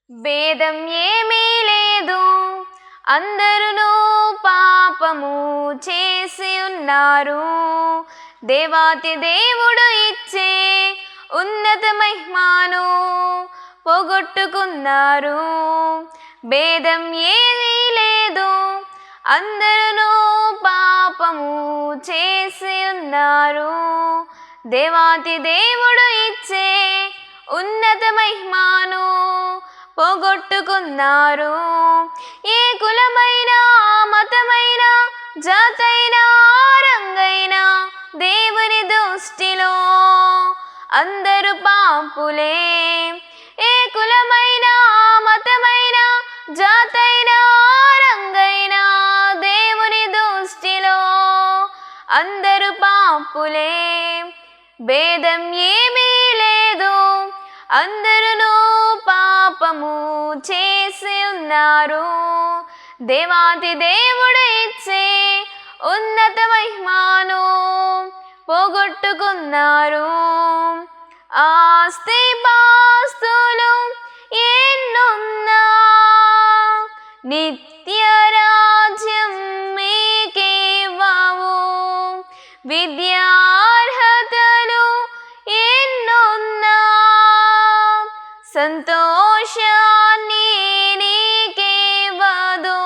భేదం ఏమీ లేదు, అందరూ పాపము చేసి ఉన్నారు. దేవాతి దేవుడు ఇచ్చే ఉన్నత మహిమను పోగొట్టుకున్నారు. భేదం ఏమీ లేదు, అందరూ పాపము చేసి ఉన్నారు. దేవాతి దేవుడు ఇచ్చే ఉన్నత మహిమను పోగొట్టుకున్నారు. ఏ కులమైనా, మతమైనా, జాతైనా, రంగైనా దేవుని దృష్టిలో అందరూ పాపులే. ఏ కులమైనా, మతమైనా, జాతైనా, రంగైనా దేవుని దృష్టిలో అందరూ పాపులే. భేదం ఏమీ లేదు, అందరూ పాపము చేసి ఉన్నారు. దేవాతి దేవుడు ఇచ్చే ఉన్నత మహిమను పోగొట్టుకున్నారు. ఆస్తి పాస్తులు ఎన్నున్నా నిత్య రాజ్యం మీకివ్వవు. విద్యార్హతలు ఎన్నున్నా సంతోషాన్ని నీకివ్వదు.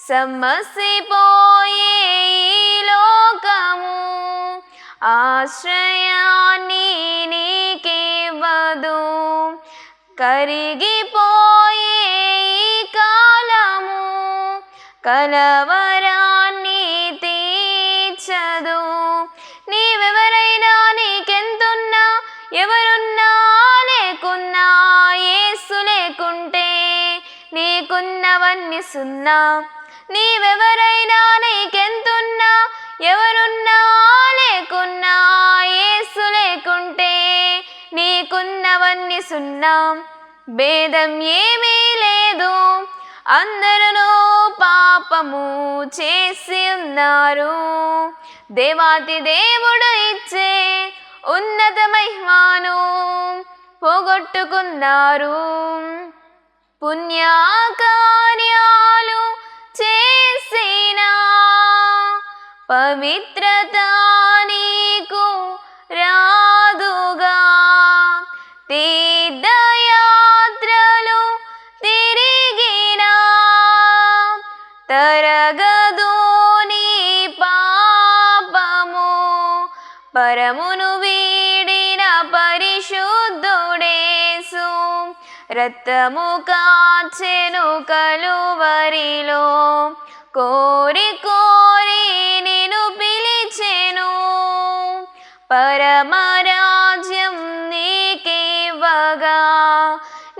సమసిపోయే ఈ లోకము ఆశ్రయాన్ని నీకివ్వదు. కరిగిపోయే ఈ కాలము కలవరాన్ని తీర్చదు. నీవెవరైనా, నీకెంతున్నా, ఎవరున్నా లేకున్నా, యేసు లేకుంటే నీకున్నవన్నీ సున్నా. నీవెవరైనా, నీకెంతున్నా, ఎవరున్నా లేకున్నా, యేసు లేకుంటే నీకున్నవన్నీ సున్నా. భేదం ఏమీ లేదు, అందరూ పాపము చేసి ఉన్నారు. దేవాతి దేవుడు ఇచ్చే ఉన్నత మహిమను పోగొట్టుకున్నారు. పుణ్యకార్యాలు చేసిన పవిత్రత నీకు రాదుగా. తీర్థయాత్రలు తిరిగినా తరగదు నీ పాపము. పరమును వీడిన పరిశుద్ధుడేసు రక్తము కాచెను కలువరిలో. కోరి కోరి నిన్ను పిలిచెను, పరమరాజ్యం నీకివ్వగా.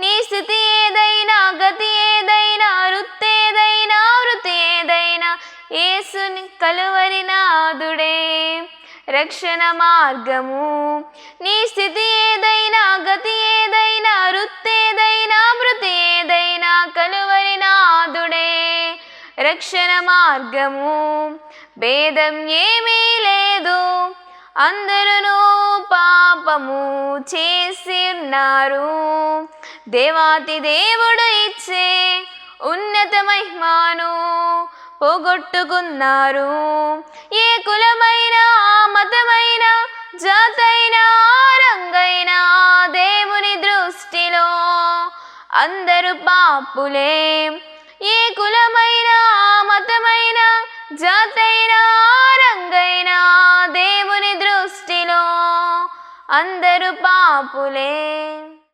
నీ స్థితి ఏదైనా, గతి ఏదైనా, వృత్తేదైనా, వృత్తి ఏదైనా, యేసుని కలువరి నాదుడే రక్షణ మార్గము. నీ స్థితి ఏదైనా, గతి ఏదైనా, వృత్తేదైనా, వృత్తి ఏదైనా, కలువరి నాదుడే రక్షణ మార్గము. భేదం ఏమీ లేదు, అందరూ పాపము చేసి ఉన్నారు. దేవాతి దేవుడు ఇచ్చే ఉన్నత మహిమను పోగొట్టుకున్నారు. ఏ కులమైనా, మతమైనా, జాతైనా, రంగైనా దేవుని దృష్టిలో అందరూ పాపులే. ఏ కులమైనా, మతమైనా, జాతైనా, రంగైనా దేవుని దృష్టిలో అందరూ పాపులే.